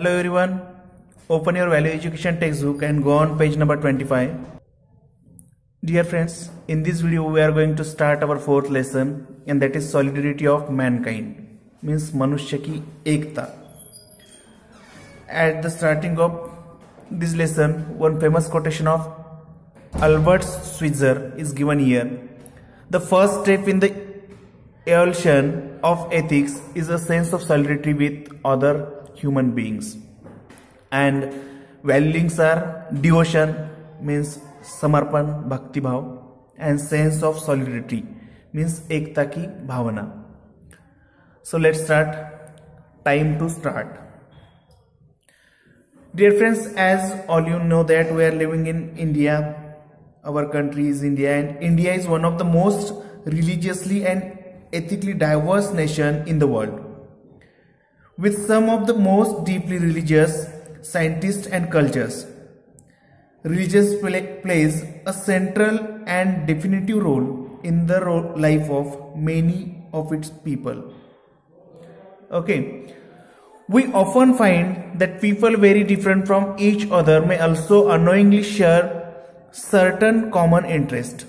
Hello everyone, open your value education textbook and go on page number 25. Dear friends, in this video we are going to start our fourth lesson and that is solidarity of mankind, means मनुष्य की एकता. At the starting of this lesson, one famous quotation of Albert Schweitzer is given here. The first step in the evolution of ethics is a sense of solidarity with other human beings, and values are devotion means समर्पण भक्ति भाव and sense of solidarity means एकता की भावना. So let's start. Time to start. Dear friends, as all you know that we are living in India. Our country is India, and India is one of the most religiously and ethically diverse nation in the world, with some of the most deeply religious scientists and cultures. Religion plays a central and definitive role in the life of many of its people. Okay, we often find that people very different from each other may also unknowingly share certain common interest.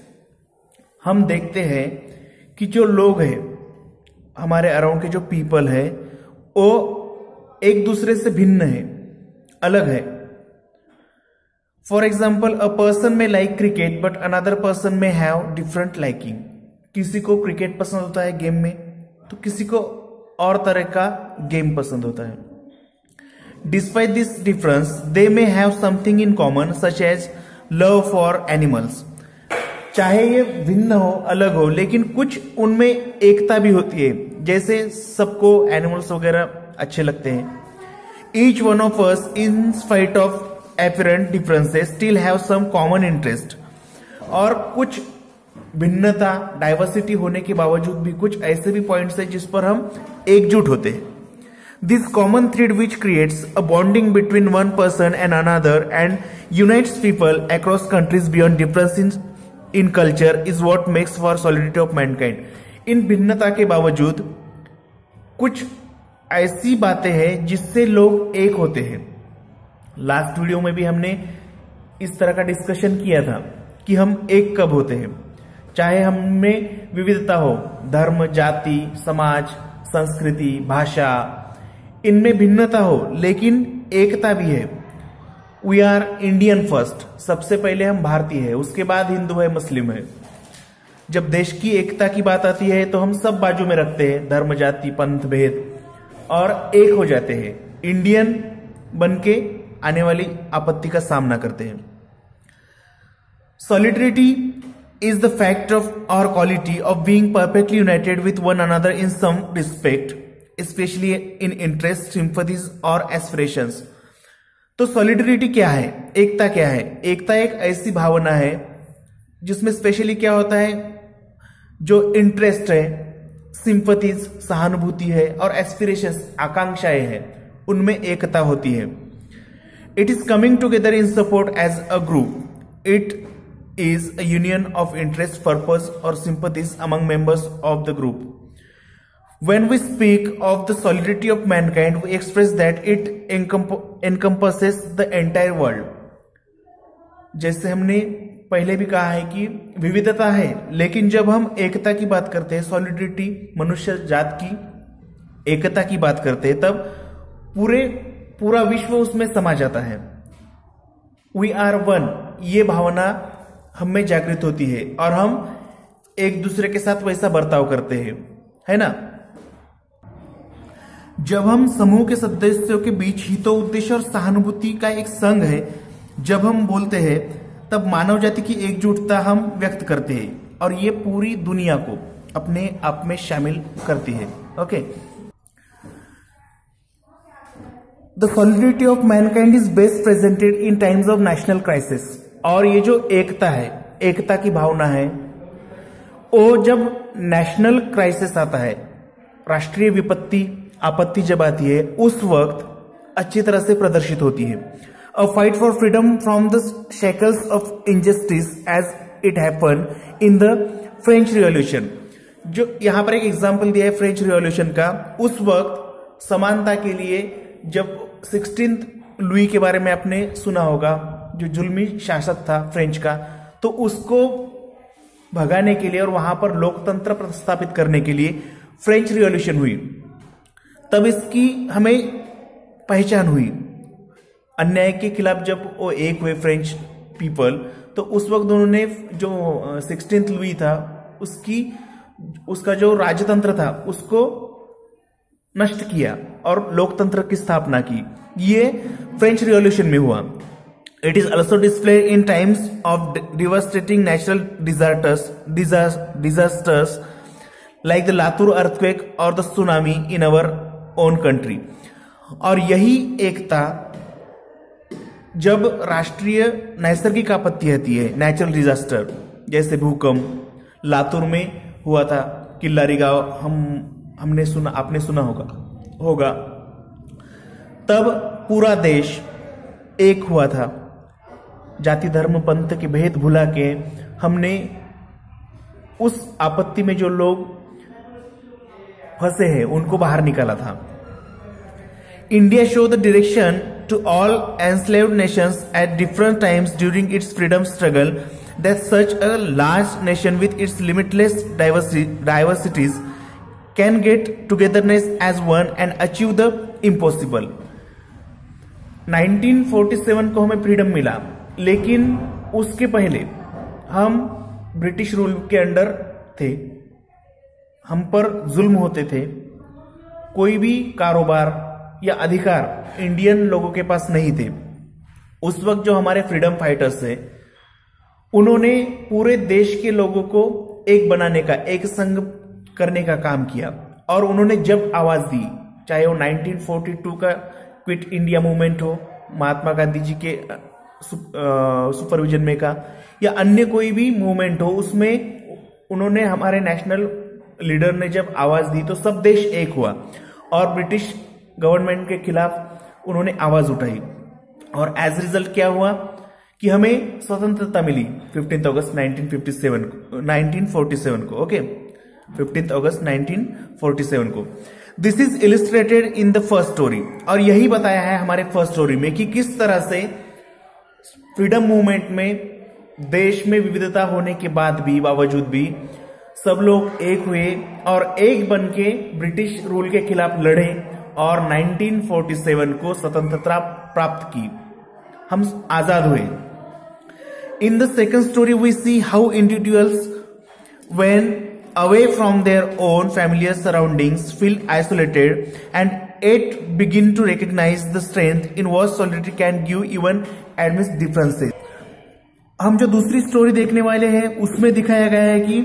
हम देखते हैं कि जो लोग हैं हमारे around के जो पीपल है वो एक दूसरे से भिन्न है, अलग है. फॉर एग्जाम्पल, अ पर्सन में like cricket but another person में हैव डिफरेंट लाइकिंग. किसी को क्रिकेट पसंद होता है गेम में, तो किसी को और तरह का गेम पसंद होता है. Despite this difference they may have something in common such as love for animals. चाहे ये भिन्न हो, अलग हो, लेकिन कुछ उनमें एकता भी होती है, जैसे सबको एनिमल्स वगैरह अच्छे लगते हैं. Each one of us in spite of apparent differences still have some common interest. और कुछ भिन्नता डाइवर्सिटी होने के बावजूद भी कुछ ऐसे भी पॉइंट्स है जिस पर हम एकजुट होते हैं. This common thread which creates a bonding between one person and another and unites people across countries beyond difference in culture is what makes for solidarity of mankind. इन भिन्नता के बावजूद कुछ ऐसी बातें हैं जिससे लोग एक होते हैं. लास्ट वीडियो में भी हमने इस तरह का डिस्कशन किया था कि हम एक कब होते हैं. चाहे हम में विविधता हो, धर्म, जाति, समाज, संस्कृति, भाषा, इनमें भिन्नता हो, लेकिन एकता भी है. We are Indian first. सबसे पहले हम भारतीय है, उसके बाद हिंदू है, मुस्लिम है. जब देश की एकता की बात आती है तो हम सब बाजू में रखते हैं धर्म, जाति, पंथ भेद और एक हो जाते हैं. इंडियन बनके आने वाली आपत्ति का सामना करते हैं. Solidarity is the fact of और quality of being perfectly united with one another in some respect, especially in interest, sympathies और एस्पिरेशंस. तो सॉलिडरिटी क्या है, एकता क्या है? एकता एक ऐसी भावना है जिसमें स्पेशली क्या होता है, जो इंटरेस्ट है, सिंपथीज सहानुभूति है और एस्पिरेशंस आकांक्षाएं हैं, उनमें एकता होती है. It is coming together in support as a group. It is a union of interest, purpose or sympathies among members of the group. When we speak of the solidarity of mankind, we express that it encompasses the entire world. जैसे हमने पहले भी कहा है कि विविधता है, लेकिन जब हम एकता की बात करते हैं, सॉलिडरिटी, मनुष्य जात की एकता की बात करते हैं, तब पूरा विश्व उसमें समा जाता है. वी आर वन, ये भावना हमें जागृत होती है और हम एक दूसरे के साथ वैसा बर्ताव करते हैं, है ना. जब हम समूह के सदस्यों के बीच हितो उद्देश्य और सहानुभूति का एक संघ है, जब हम बोलते हैं, तब मानव जाति की एकजुटता हम व्यक्त करते हैं और ये पूरी दुनिया को अपने आप में शामिल करती है. Okay. The solidarity of mankind is best presented in times of national crisis. और ये जो एकता है, एकता की भावना है, वो जब नेशनल क्राइसिस आता है, राष्ट्रीय विपत्ति, आपत्ति जब आती है, उस वक्त अच्छी तरह से प्रदर्शित होती है. A fight for freedom from the shackles of injustice as it happened in the French Revolution. जो यहां पर एक एग्जाम्पल दिया है फ्रेंच रिवॉल्यूशन का. उस वक्त समानता के लिए जब 16th लुई के बारे में आपने सुना होगा, जो जुल्मी शासक था फ्रेंच का, तो उसको भगाने के लिए और वहां पर लोकतंत्र प्रस्थापित करने के लिए फ्रेंच रिवॉल्यूशन हुई। तब इसकी हमें पहचान हुई। अन्याय के खिलाफ जब वो एक हुए फ्रेंच पीपल, तो उस वक्त उन्होंने जो 16th लुई था उसका जो राजतंत्र था उसको नष्ट किया और लोकतंत्र की स्थापना की। ये फ्रेंच रिवॉल्यूशन में हुआ। It is also displayed in times of devastating natural disasters like the Latur earthquake और the tsunami in our own country. और यही एकता जब राष्ट्रीय नैसर्गिक आपत्ति होती है, नेचुरल डिजास्टर, जैसे भूकंप लातूर में हुआ था, किल्लारी गांव हमने सुना, आपने सुना होगा। तब पूरा देश एक हुआ था। जाति धर्म पंथ के भेद भुला के हमने उस आपत्ति में जो लोग फंसे हैं उनको बाहर निकाला था। India show the direction to all enslaved nations at different times during its freedom struggle that such a large nation with its limitless diversities can get togetherness as one and achieve the impossible। 1947 को हमें freedom मिला, लेकिन उसके पहले हम British rule के under थे, हम पर जुल्म होते थे। कोई भी कारोबार या अधिकार इंडियन लोगों के पास नहीं थे। उस वक्त जो हमारे फ्रीडम फाइटर्स थे उन्होंने पूरे देश के लोगों को एक बनाने का, एक संग करने का काम किया। और उन्होंने जब आवाज दी, चाहे वो 1942 का क्विट इंडिया मूवमेंट हो, महात्मा गांधी जी के सुपरविजन में का, या अन्य कोई भी मूवमेंट हो, उसमें उन्होंने, हमारे नेशनल लीडर ने जब आवाज दी तो सब देश एक हुआ और ब्रिटिश गवर्नमेंट के खिलाफ उन्होंने आवाज उठाई। और एज रिजल्ट क्या हुआ कि हमें स्वतंत्रता मिली 15 अगस्त 1947 को। ओके, 15 अगस्त 1947 को। This is illustrated in the first story. और यही बताया है हमारे फर्स्ट स्टोरी में कि किस तरह से फ्रीडम मूवमेंट में देश में विविधता होने के बावजूद भी सब लोग एक हुए और एक बन के ब्रिटिश रूल के खिलाफ लड़े और 1947 को स्वतंत्रता प्राप्त की, हम आजाद हुए। In the second story we see how individuals when away from their own familiar surroundings feel isolated and at begin to recognise the strength in what solidity can give even amidst differences. हम जो दूसरी story देखने वाले हैं उसमें दिखाया गया है कि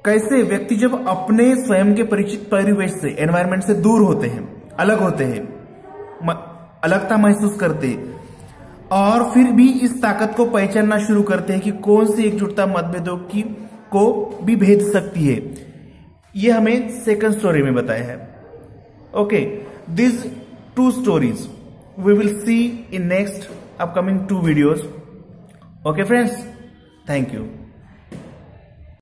कैसे व्यक्ति जब अपने स्वयं के परिचित परिवेश से, एनवायरमेंट से दूर होते हैं, अलग होते हैं, अलगता महसूस करते हैं और फिर भी इस ताकत को पहचानना शुरू करते हैं कि कौन सी एकजुटता मतभेदों की को भी भेद सकती है। ये हमें सेकंड स्टोरी में बताया है। Okay, this 2 stories we will see in next upcoming 2 videos. Okay friends, thank you.